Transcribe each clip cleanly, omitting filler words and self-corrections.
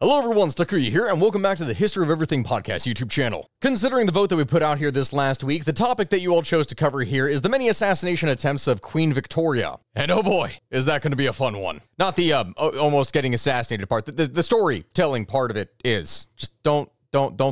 Hello everyone, Stuckery here, and welcome back to the History of Everything podcast YouTube channel. Considering the vote that we put out here this last week, the topic that you all chose to cover here is the many assassination attempts of Queen Victoria. And oh boy, is that going to be a fun one. Not the almost getting assassinated part. The storytelling part of it is. Just don't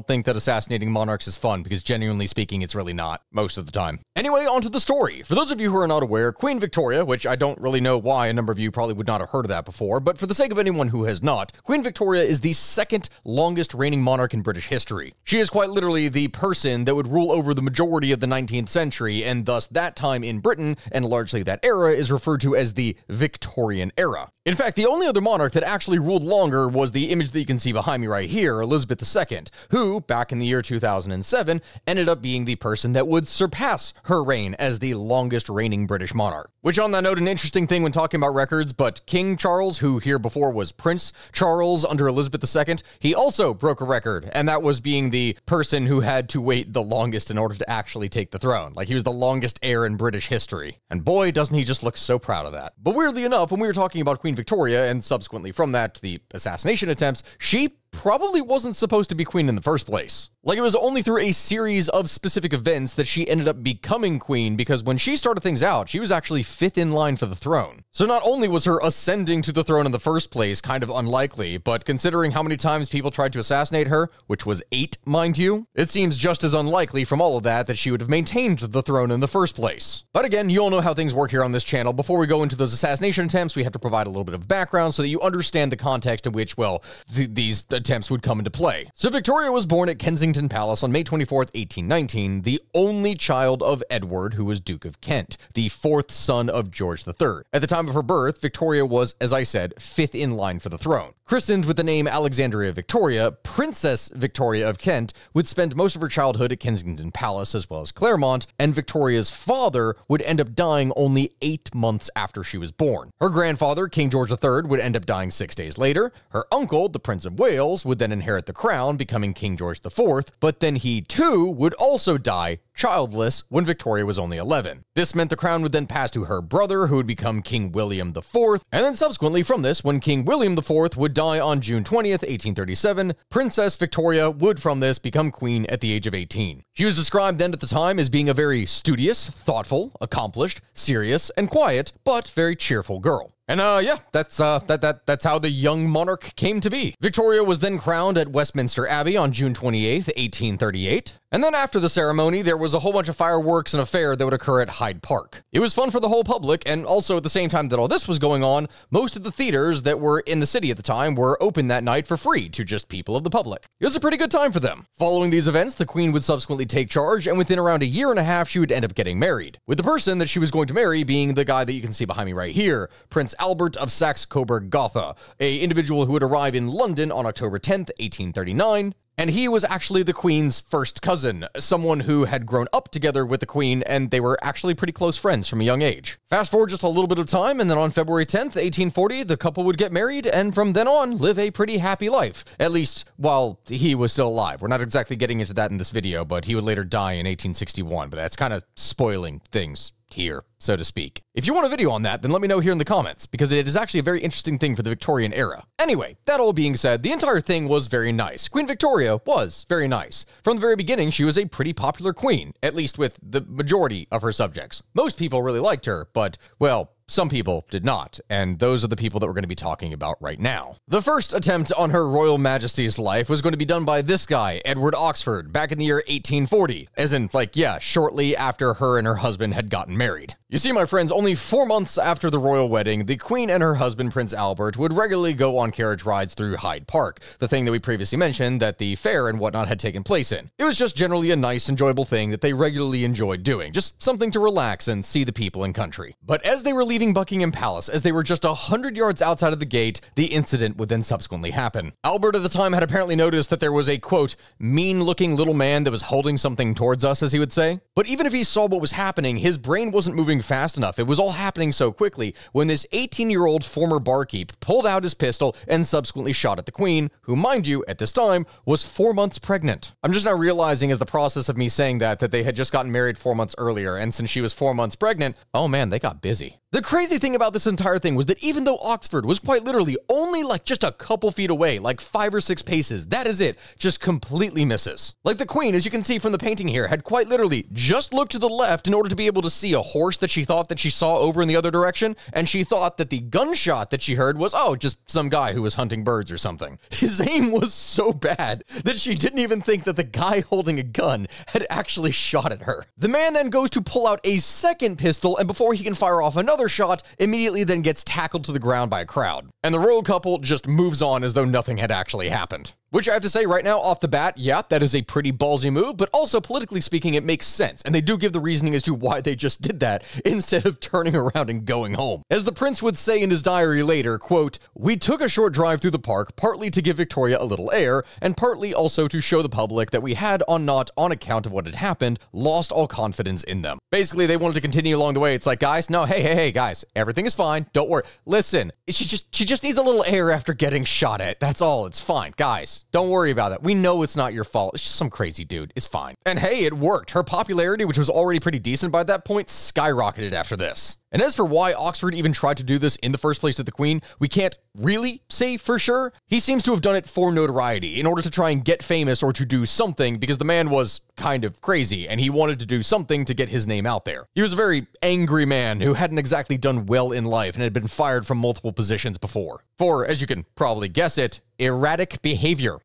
think that assassinating monarchs is fun, because genuinely speaking, it's really not, most of the time. Anyway, on to the story. For those of you who are not aware, Queen Victoria, which I don't really know why a number of you probably would not have heard of that before, but for the sake of anyone who has not, Queen Victoria is the second longest reigning monarch in British history. She is quite literally the person that would rule over the majority of the 19th century, and thus that time in Britain, and largely that era, is referred to as the Victorian era. In fact, the only other monarch that actually ruled longer was the image that you can see behind me right here, Elizabeth II, who, back in the year 2007, ended up being the person that would surpass her reign as the longest reigning British monarch. Which, on that note, an interesting thing when talking about records, but King Charles, who here before was Prince Charles under Elizabeth II, he also broke a record, and that was being the person who had to wait the longest in order to actually take the throne. Like, he was the longest heir in British history. And boy, doesn't he just look so proud of that. But weirdly enough, when we were talking about Queen Victoria, and subsequently from that, the assassination attempts, she probably wasn't supposed to be queen in the first place. Like, it was only through a series of specific events that she ended up becoming queen, because when she started things out, she was actually fifth in line for the throne. So not only was her ascending to the throne in the first place kind of unlikely, but considering how many times people tried to assassinate her, which was 8, mind you, it seems just as unlikely from all of that she would have maintained the throne in the first place. But again, you all know how things work here on this channel. Before we go into those assassination attempts, we have to provide a little bit of background so that you understand the context in which, well, these attempts would come into play. So Victoria was born at Kensington Palace on May 24th, 1819, the only child of Edward, who was Duke of Kent, the 4th son of George III. At the time of her birth, Victoria was, as I said, 5th in line for the throne. Christened with the name Alexandria Victoria, Princess Victoria of Kent would spend most of her childhood at Kensington Palace as well as Claremont, and Victoria's father would end up dying only 8 months after she was born. Her grandfather, King George III, would end up dying 6 days later. Her uncle, the Prince of Wales, would then inherit the crown, becoming King George IV, but then he too would also die childless when Victoria was only 11. This meant the crown would then pass to her brother, who would become King William IV, and then subsequently from this, when King William IV would die on June 20th, 1837, Princess Victoria would from this become queen at the age of 18. She was described then at the time as being a very studious, thoughtful, accomplished, serious, and quiet, but very cheerful girl. And yeah, that's how the young monarch came to be. Victoria was then crowned at Westminster Abbey on June 28th, 1838. And then after the ceremony, there was a whole bunch of fireworks and a fair that would occur at Hyde Park. It was fun for the whole public, and also at the same time that all this was going on, most of the theaters that were in the city at the time were open that night for free to just people of the public. It was a pretty good time for them. Following these events, the Queen would subsequently take charge, and within around a year and a half, she would end up getting married, with the person that she was going to marry being the guy that you can see behind me right here, Prince Albert of Saxe-Coburg-Gotha, an individual who would arrive in London on October 10th, 1839, and he was actually the Queen's first cousin, someone who had grown up together with the Queen, and they were actually pretty close friends from a young age. Fast forward just a little bit of time, and then on February 10th, 1840, the couple would get married, and from then on, live a pretty happy life, at least while he was still alive. We're not exactly getting into that in this video, but he would later die in 1861, but that's kind of spoiling things here, so to speak. If you want a video on that, then let me know here in the comments, because it is actually a very interesting thing for the Victorian era. Anyway, that all being said, the entire thing was very nice. Queen Victoria was very nice. From the very beginning, she was a pretty popular queen, at least with the majority of her subjects. Most people really liked her, but, well, some people did not, and those are the people that we're going to be talking about right now. The first attempt on Her Royal Majesty's life was going to be done by this guy, Edward Oxford, back in the year 1840, as in, like, yeah, shortly after her and her husband had gotten married. You see, my friends, only 4 months after the royal wedding, the Queen and her husband, Prince Albert, would regularly go on carriage rides through Hyde Park, the thing that we previously mentioned that the fair and whatnot had taken place in. It was just generally a nice, enjoyable thing that they regularly enjoyed doing, just something to relax and see the people and country. But as they were leaving Buckingham Palace, as they were just 100 yards outside of the gate, the incident would then subsequently happen. Albert at the time had apparently noticed that there was a, quote, mean-looking little man that was holding something towards us, as he would say. But even if he saw what was happening, his brain wasn't moving fast enough. It was all happening so quickly when this 18-year-old former barkeep pulled out his pistol and subsequently shot at the Queen, who, mind you, at this time, was 4 months pregnant. I'm just now realizing as the process of me saying that they had just gotten married 4 months earlier, and since she was 4 months pregnant, oh man, they got busy. The crazy thing about this entire thing was that even though Oxford was quite literally only like just a couple feet away, like 5 or 6 paces, that is it, just completely misses. Like the queen, as you can see from the painting here, had quite literally just looked to the left in order to be able to see a horse that she thought that she saw over in the other direction, and she thought that the gunshot that she heard was, oh, just some guy who was hunting birds or something. His aim was so bad that she didn't even think that the guy holding a gun had actually shot at her. The man then goes to pull out a second pistol, and before he can fire off another shot, immediately then gets tackled to the ground by a crowd. And the royal couple just moves on as though nothing had actually happened. Which I have to say right now off the bat, yeah, that is a pretty ballsy move, but also politically speaking, it makes sense. And they do give the reasoning as to why they just did that instead of turning around and going home. As the prince would say in his diary later, quote, "We took a short drive through the park, partly to give Victoria a little air, and partly also to show the public that we had not on account of what had happened, lost all confidence in them." Basically, they wanted to continue along the way. It's like, guys, no, hey, guys, everything is fine. Don't worry. Listen, she just needs a little air after getting shot at. That's all. It's fine. Guys, don't worry about it. We know it's not your fault. It's just some crazy dude. It's fine. And hey, it worked. Her popularity, which was already pretty decent by that point, skyrocketed after this. And as for why Oxford even tried to do this in the first place to the Queen, we can't really say for sure. He seems to have done it for notoriety, in order to try and get famous or to do something, because the man was kind of crazy, and he wanted to do something to get his name out there. He was a very angry man who hadn't exactly done well in life and had been fired from multiple positions before. For, as you can probably guess it, erratic behavior.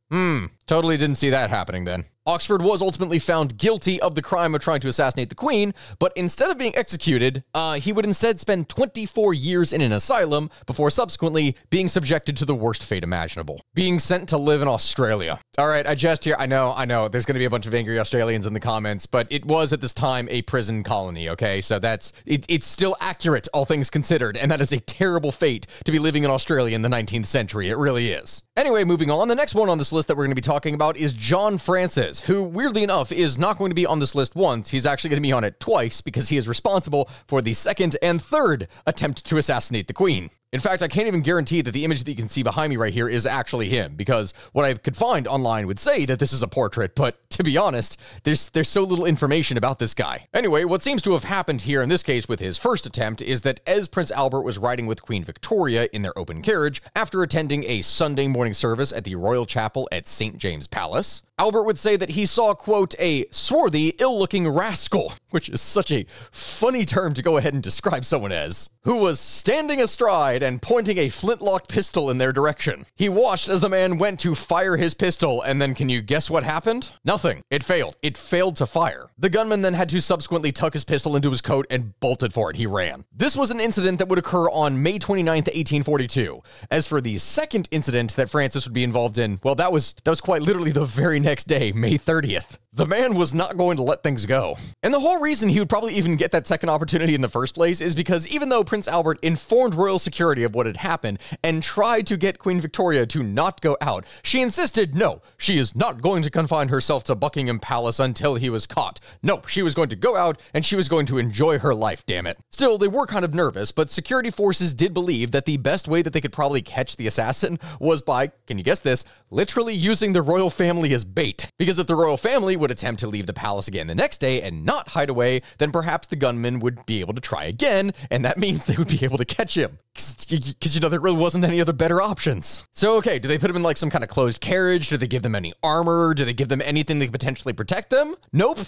Totally didn't see that happening then. Oxford was ultimately found guilty of the crime of trying to assassinate the Queen, but instead of being executed, he would instead spend 24 years in an asylum before subsequently being subjected to the worst fate imaginable, being sent to live in Australia. All right, I jest here. I know, there's going to be a bunch of angry Australians in the comments, but it was at this time a prison colony, okay? So it's still accurate, all things considered, and that is a terrible fate to be living in Australia in the 19th century. It really is. Anyway, moving on, the next one on this list that we're going to be talking about is John Francis, who, weirdly enough, is not going to be on this list once. He's actually going to be on it twice, because he is responsible for the second and third attempt to assassinate the Queen. In fact, I can't even guarantee that the image that you can see behind me right here is actually him, because what I could find online would say that this is a portrait, but to be honest, there's so little information about this guy. Anyway, what seems to have happened here in this case with his first attempt is that as Prince Albert was riding with Queen Victoria in their open carriage, after attending a Sunday morning service at the Royal Chapel at St. James Palace, Albert would say that he saw, quote, "a swarthy, ill-looking rascal," which is such a funny term to go ahead and describe someone as, who was standing astride and pointing a flintlock pistol in their direction. He watched as the man went to fire his pistol, and then can you guess what happened? Nothing. It failed. It failed to fire. The gunman then had to subsequently tuck his pistol into his coat and bolted for it. He ran. This was an incident that would occur on May 29th, 1842. As for the second incident that Francis would be involved in, well, that was quite literally the very next day, May 30th. The man was not going to let things go. And the whole reason he would probably even get that second opportunity in the first place is because even though Prince Albert informed royal security of what had happened and tried to get Queen Victoria to not go out, she insisted, no, she is not going to confine herself to Buckingham Palace until he was caught. No, she was going to go out and she was going to enjoy her life, damn it. Still, they were kind of nervous, but security forces did believe that the best way that they could probably catch the assassin was by, can you guess this, literally using the royal family as bait. Because if the royal family would attempt to leave the palace again the next day and not hide away, then perhaps the gunman would be able to try again, and that means they would be able to catch him. Because, you know, there really wasn't any other better options. So, okay, do they put him in like some kind of closed carriage? Do they give them any armor? Do they give them anything that could potentially protect them? Nope.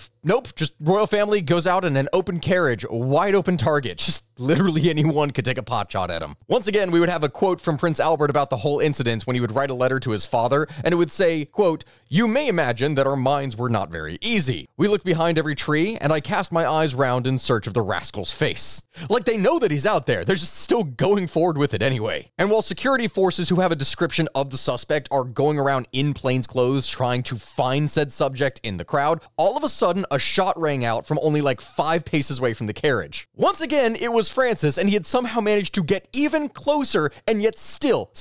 Just royal family goes out in an open carriage, wide open target. Just literally anyone could take a pot shot at him. Once again, we would have a quote from Prince Albert about the whole incident when he would write a letter to his father, and it would say, quote, "You may imagine that our minds were not very easy. We looked behind every tree, and I cast my eyes round in search of the rascal's face." Like, they know that he's out there. They're just still going forward with it anyway. And while security forces who have a description of the suspect are going around in plainclothes trying to find said subject in the crowd, all of a sudden a shot rang out from only like 5 paces away from the carriage. Once again, it was Francis, and he had somehow managed to get even closer, and yet still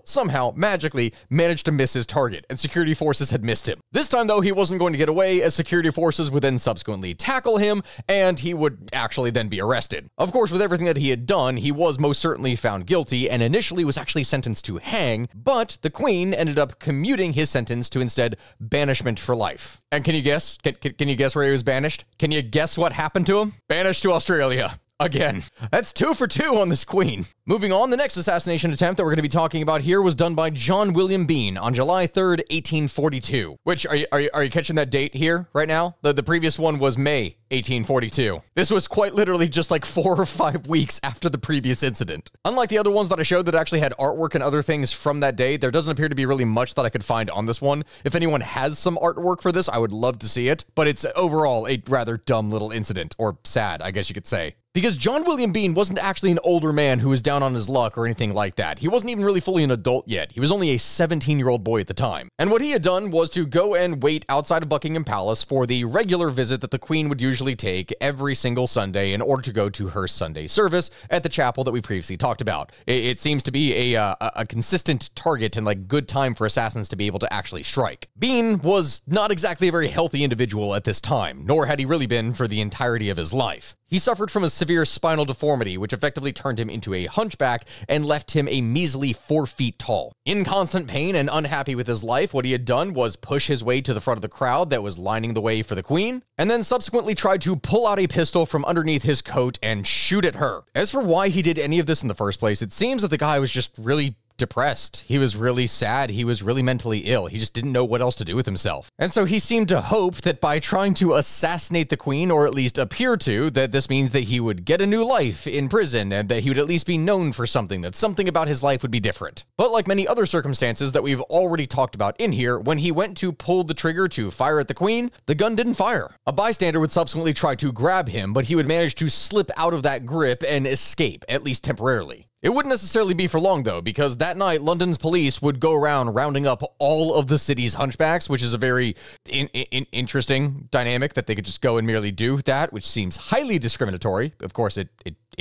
somehow magically managed to miss his target, and security forces had missed him. This time though, he wasn't going to get away, as security forces would then subsequently tackle him, and he would actually then be arrested. Of course, with everything that he had done, he was most certainly found guilty, and initially was actually sentenced to hang, but the Queen ended up commuting his sentence to instead banishment for life. And can you guess? Can you guess where he was banished? Can you guess what happened to him? Banished to Australia. Again, that's 2 for 2 on this queen. Moving on, the next assassination attempt that we're going to be talking about here was done by John William Bean on July 3rd, 1842. Which, are you catching that date here right now? The previous one was May 1842. This was quite literally just like 4 or 5 weeks after the previous incident. Unlike the other ones that I showed that actually had artwork and other things from that day, there doesn't appear to be really much that I could find on this one. If anyone has some artwork for this, I would love to see it, but it's overall a rather dumb little incident, or sad, I guess you could say. Because John William Bean wasn't actually an older man who was down on his luck or anything like that. He wasn't even really fully an adult yet. He was only a 17-year-old boy at the time. And what he had done was to go and wait outside of Buckingham Palace for the regular visit that the Queen would usually take every single Sunday in order to go to her Sunday service at the chapel that we previously talked about. It seems to be a consistent target and like good time for assassins to be able to actually strike. Bean was not exactly a very healthy individual at this time, nor had he really been for the entirety of his life. He suffered from a severe spinal deformity, which effectively turned him into a hunchback and left him a measly 4 feet tall. In constant pain and unhappy with his life, what he had done was push his way to the front of the crowd that was lining the way for the Queen, and then subsequently tried to pull out a pistol from underneath his coat and shoot at her. As for why he did any of this in the first place, it seems that the guy was just really depressed. He was really sad. He was really mentally ill. He just didn't know what else to do with himself. And so he seemed to hope that by trying to assassinate the Queen, or at least appear to, that this means that he would get a new life in prison and that he would at least be known for something, that something about his life would be different. But like many other circumstances that we've already talked about in here, when he went to pull the trigger to fire at the Queen, the gun didn't fire. A bystander would subsequently try to grab him, but he would manage to slip out of that grip and escape, at least temporarily. It wouldn't necessarily be for long, though, because that night, London's police would go around rounding up all of the city's hunchbacks, which is a very interesting dynamic that they could just go and merely do that, which seems highly discriminatory. Of course, it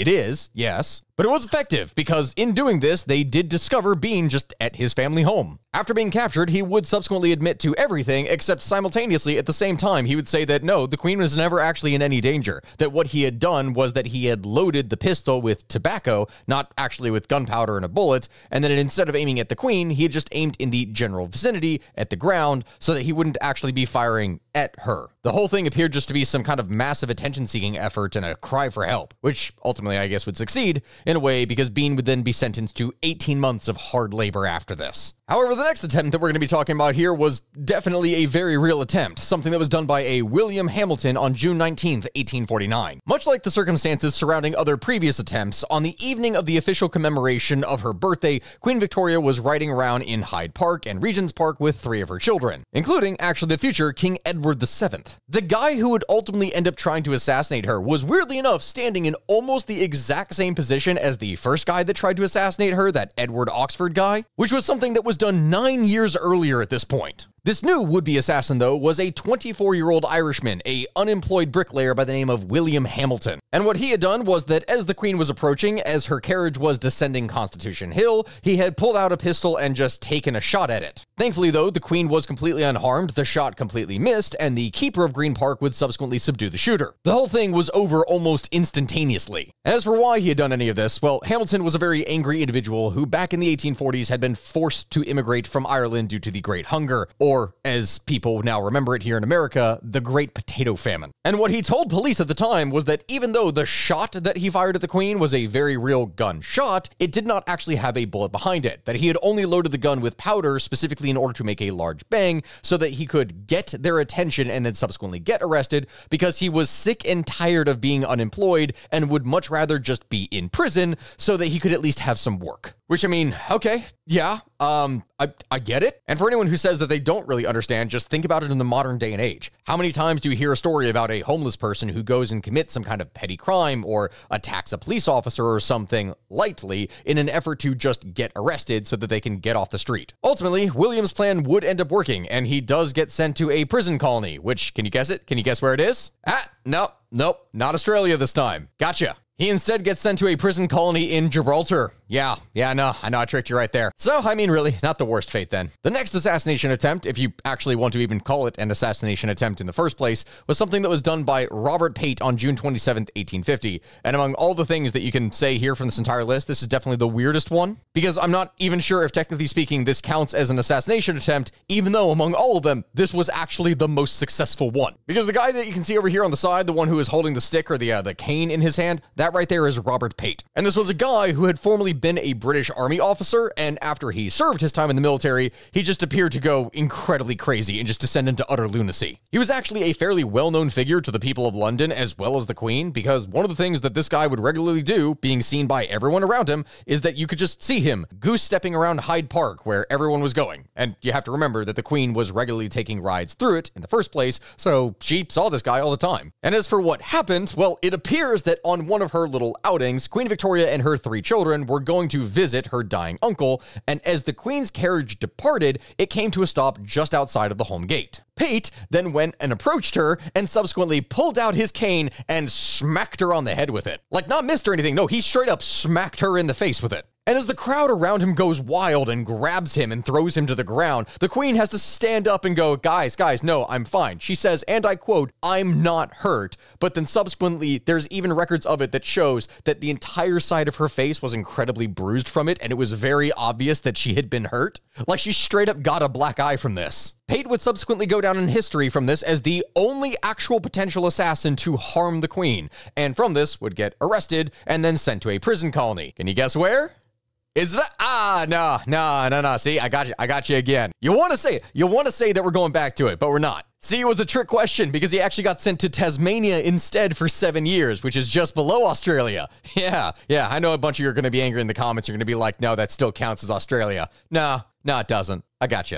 is, yes. But it was effective, because in doing this, they did discover Bean just at his family home. After being captured, he would subsequently admit to everything, except simultaneously, at the same time, he would say that no, the Queen was never actually in any danger. That what he had done was that he had loaded the pistol with tobacco, not actually with gunpowder and a bullet, and then instead of aiming at the Queen, he had just aimed in the general vicinity, at the ground, so that he wouldn't actually be firing at her. The whole thing appeared just to be some kind of massive attention-seeking effort and a cry for help, which ultimately, I guess, would succeed in a way because Bean would then be sentenced to 18 months of hard labor after this. However, the next attempt that we're going to be talking about here was definitely a very real attempt, something that was done by a William Hamilton on June 19th, 1849. Much like the circumstances surrounding other previous attempts, on the evening of the official commemoration of her birthday, Queen Victoria was riding around in Hyde Park and Regent's Park with 3 of her children, including actually the future King Edward VII. The guy who would ultimately end up trying to assassinate her was weirdly enough standing in almost the exact same position as the first guy that tried to assassinate her, that Edward Oxford guy, which was something that was done 9 years earlier at this point. This new would-be assassin, though, was a 24-year-old Irishman, a unemployed bricklayer by the name of William Hamilton. And what he had done was that as the Queen was approaching, as her carriage was descending Constitution Hill, he had pulled out a pistol and just taken a shot at it. Thankfully, though, the Queen was completely unharmed, the shot completely missed, and the keeper of Green Park would subsequently subdue the shooter. The whole thing was over almost instantaneously. And as for why he had done any of this, well, Hamilton was a very angry individual who back in the 1840s had been forced to immigrate from Ireland due to the Great Hunger, or, as people now remember it here in America, the Great Potato Famine. And what he told police at the time was that even though the shot that he fired at the Queen was a very real gunshot, it did not actually have a bullet behind it, that he had only loaded the gun with powder specifically in order to make a large bang so that he could get their attention and then subsequently get arrested, because he was sick and tired of being unemployed and would much rather just be in prison so that he could at least have some work. Which, I mean, okay, yeah, I get it. And for anyone who says that they don't really understand, just think about it in the modern day and age. How many times do you hear a story about a homeless person who goes and commits some kind of petty crime or attacks a police officer or something lightly in an effort to just get arrested so that they can get off the street? Ultimately, William's plan would end up working, and he does get sent to a prison colony, which, can you guess it? Can you guess where it is? Nope, not Australia this time. Gotcha. He instead gets sent to a prison colony in Gibraltar. Yeah, no, I know I tricked you right there. So, I mean, really, not the worst fate then. The next assassination attempt, if you actually want to even call it an assassination attempt in the first place, was something that was done by Robert Pate on June 27th, 1850. And among all the things that you can say here from this entire list, this is definitely the weirdest one, because I'm not even sure if, technically speaking, this counts as an assassination attempt, even though among all of them, this was actually the most successful one. Because the guy that you can see over here on the side, the one who is holding the stick or the cane in his hand, that right there is Robert Pate. And this was a guy who had formerly been a British Army officer, and after he served his time in the military, he just appeared to go incredibly crazy and just descend into utter lunacy. He was actually a fairly well-known figure to the people of London as well as the Queen, because one of the things that this guy would regularly do, being seen by everyone around him, is that you could just see him goose-stepping around Hyde Park where everyone was going. And you have to remember that the Queen was regularly taking rides through it in the first place, so she saw this guy all the time. And as for what happened, well, it appears that on one of her little outings, Queen Victoria and her 3 children were going to visit her dying uncle, and as the Queen's carriage departed, it came to a stop just outside of the home gate. Pate then went and approached her and subsequently pulled out his cane and smacked her on the head with it. Like, not missed or anything, no, he straight up smacked her in the face with it. And as the crowd around him goes wild and grabs him and throws him to the ground, the Queen has to stand up and go, guys, no, I'm fine. She says, and I quote, "I'm not hurt." But then subsequently, there's even records of it that shows that the entire side of her face was incredibly bruised from it, and it was very obvious that she had been hurt. Like, she straight up got a black eye from this. Pate would subsequently go down in history from this as the only actual potential assassin to harm the Queen, and from this would get arrested and then sent to a prison colony. Can you guess where? Is it? No. See, I got you again. You want to say that we're going back to it, but we're not. See, it was a trick question because he actually got sent to Tasmania instead for 7 years, which is just below Australia. Yeah, I know a bunch of you are going to be angry in the comments. You're going to be like, no, that still counts as Australia. No, it doesn't. I got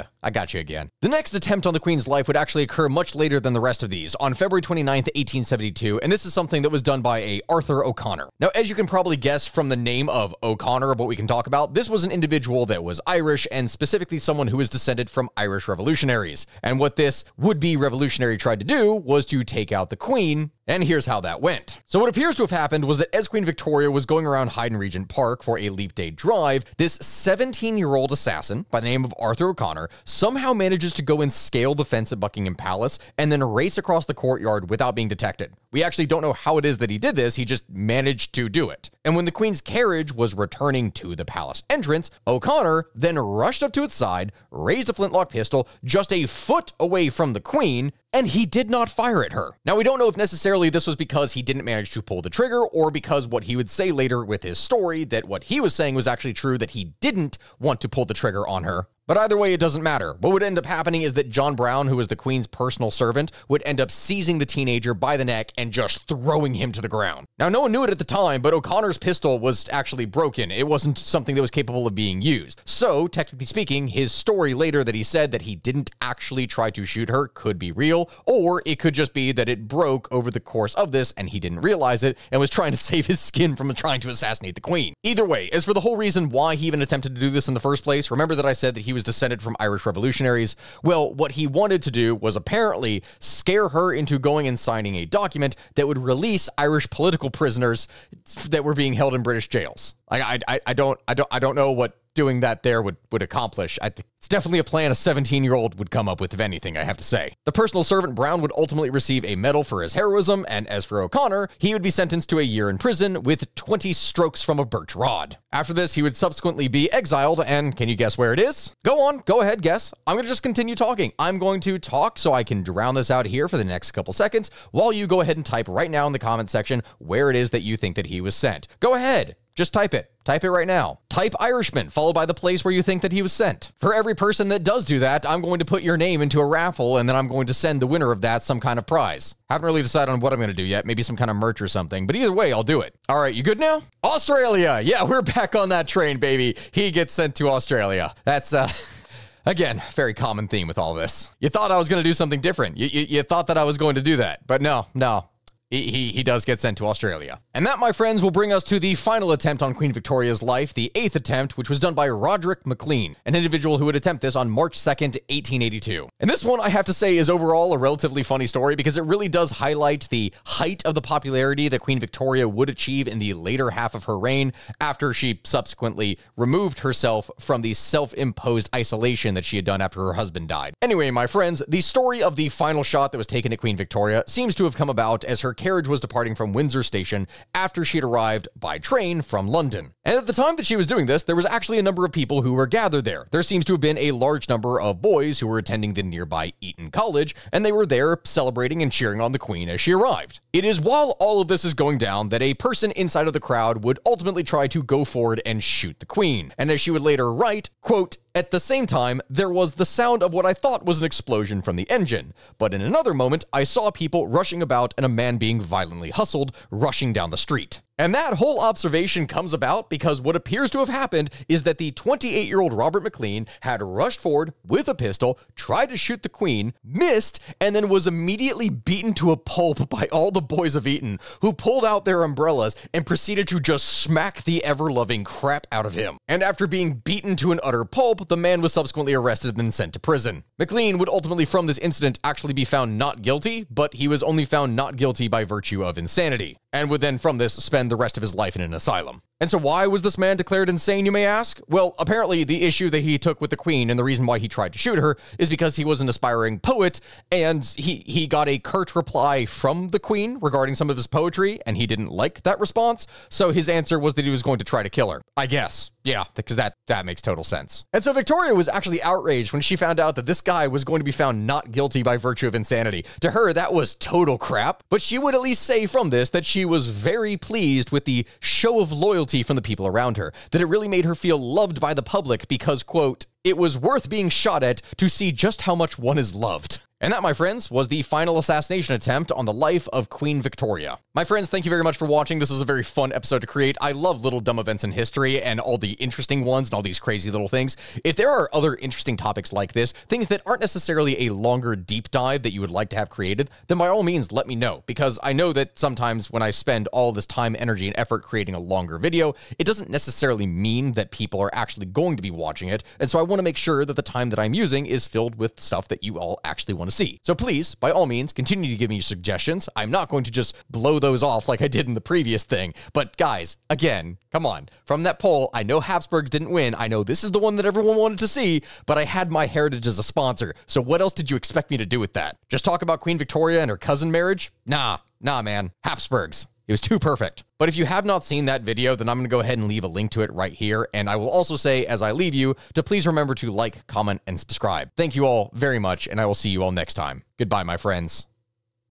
you again. The next attempt on the Queen's life would actually occur much later than the rest of these, on February 29th, 1872, and this is something that was done by a Arthur O'Connor. Now, as you can probably guess from the name of O'Connor, what we can talk about, this was an individual that was Irish, and specifically someone who was descended from Irish revolutionaries. And what this would-be revolutionary tried to do was to take out the Queen, and here's how that went. So what appears to have happened was that as Queen Victoria was going around Hyde and Regent Park for a leap day drive, this 17-year-old assassin by the name of Arthur O'Connor somehow manages to go and scale the fence at Buckingham Palace and then race across the courtyard without being detected. We actually don't know how it is that he did this, he just managed to do it. And when the Queen's carriage was returning to the palace entrance, O'Connor then rushed up to its side, raised a flintlock pistol just a foot away from the Queen, and he did not fire at her. Now, we don't know if necessarily this was because he didn't manage to pull the trigger or because what he would say later with his story, that what he was saying was actually true, that he didn't want to pull the trigger on her. But either way, it doesn't matter. What would end up happening is that John Brown, who was the Queen's personal servant, would end up seizing the teenager by the neck and just throwing him to the ground. Now, no one knew it at the time, but O'Connor's pistol was actually broken. It wasn't something that was capable of being used. So, technically speaking, his story later that he said that he didn't actually try to shoot her could be real, or it could just be that it broke over the course of this and he didn't realize it and was trying to save his skin from trying to assassinate the Queen. Either way, as for the whole reason why he even attempted to do this in the first place, remember that I said that he was descended from Irish revolutionaries? Well, what he wanted to do was apparently scare her into going and signing a document that would release Irish political prisoners that were being held in British jails. I don't know what doing that there would accomplish. It's definitely a plan a 17-year-old would come up with, if anything, I have to say. The personal servant Brown would ultimately receive a medal for his heroism, and as for O'Connor, he would be sentenced to a year in prison with 20 strokes from a birch rod. After this, he would subsequently be exiled, and can you guess where it is? Go ahead, guess. I'm going to just continue talking. I'm going to talk so I can drown this out here for the next couple seconds, while you go ahead and type right now in the comment section where it is that you think that he was sent. Go ahead. Just type it. Type it right now. Type Irishman, followed by the place where you think that he was sent. For every person that does do that, I'm going to put your name into a raffle, and then I'm going to send the winner of that some kind of prize. Haven't really decided on what I'm going to do yet. Maybe some kind of merch or something. But either way, I'll do it. All right, you good now? Australia. Yeah, we're back on that train, baby. He gets sent to Australia. That's, again, very common theme with all this. You thought I was going to do something different. You thought that I was going to do that. But no. he does get sent to Australia. And that, my friends, will bring us to the final attempt on Queen Victoria's life, the 8th attempt, which was done by Roderick Maclean, an individual who would attempt this on March 2nd, 1882. And this one, I have to say, is overall a relatively funny story because it really does highlight the height of the popularity that Queen Victoria would achieve in the later half of her reign after she subsequently removed herself from the self-imposed isolation that she had done after her husband died. Anyway, my friends, the story of the final shot that was taken at Queen Victoria seems to have come about as her carriage was departing from Windsor Station after she had arrived by train from London. And at the time that she was doing this, there was actually a number of people who were gathered there. There seems to have been a large number of boys who were attending the nearby Eton College, and they were there celebrating and cheering on the Queen as she arrived. It is while all of this is going down that a person inside of the crowd would ultimately try to go forward and shoot the Queen. And as she would later write, quote, "At the same time, there was the sound of what I thought was an explosion from the engine. But in another moment, I saw people rushing about and a man being violently hustled, rushing down the street." And that whole observation comes about because what appears to have happened is that the 28-year-old Robert Maclean had rushed forward with a pistol, tried to shoot the Queen, missed, and then was immediately beaten to a pulp by all the boys of Eton, who pulled out their umbrellas and proceeded to just smack the ever-loving crap out of him. And after being beaten to an utter pulp, the man was subsequently arrested and then sent to prison. Maclean would ultimately from this incident actually be found not guilty, but he was only found not guilty by virtue of insanity, and would then from this spend the rest of his life in an asylum. And so why was this man declared insane, you may ask? Well, apparently the issue that he took with the Queen and the reason why he tried to shoot her is because he was an aspiring poet and he got a curt reply from the Queen regarding some of his poetry and he didn't like that response. So his answer was that he was going to try to kill her, I guess. Yeah, because that makes total sense. And so Victoria was actually outraged when she found out that this guy was going to be found not guilty by virtue of insanity. To her, that was total crap, but she would at least say from this that she was very pleased with the show of loyalty from the people around her, that it really made her feel loved by the public because, quote, "It was worth being shot at to see just how much one is loved." And that, my friends, was the final assassination attempt on the life of Queen Victoria. My friends, thank you very much for watching. This was a very fun episode to create. I love little dumb events in history and all the interesting ones and all these crazy little things. If there are other interesting topics like this, things that aren't necessarily a longer deep dive that you would like to have created, then by all means, let me know. Because I know that sometimes when I spend all this time, energy, and effort creating a longer video, it doesn't necessarily mean that people are actually going to be watching it. And so I want to make sure that the time that I'm using is filled with stuff that you all actually want to see. So please, by all means, continue to give me your suggestions. I'm not going to just blow those off like I did in the previous thing. But guys, again, come on. From that poll, I know Habsburgs didn't win. I know this is the one that everyone wanted to see, but I had my heritage as a sponsor. So what else did you expect me to do with that? Just talk about Queen Victoria and her cousin marriage? Nah, man. Habsburgs. It was too perfect. But if you have not seen that video, then I'm going to go ahead and leave a link to it right here. And I will also say, as I leave you, to please remember to like, comment, and subscribe. Thank you all very much, and I will see you all next time. Goodbye, my friends.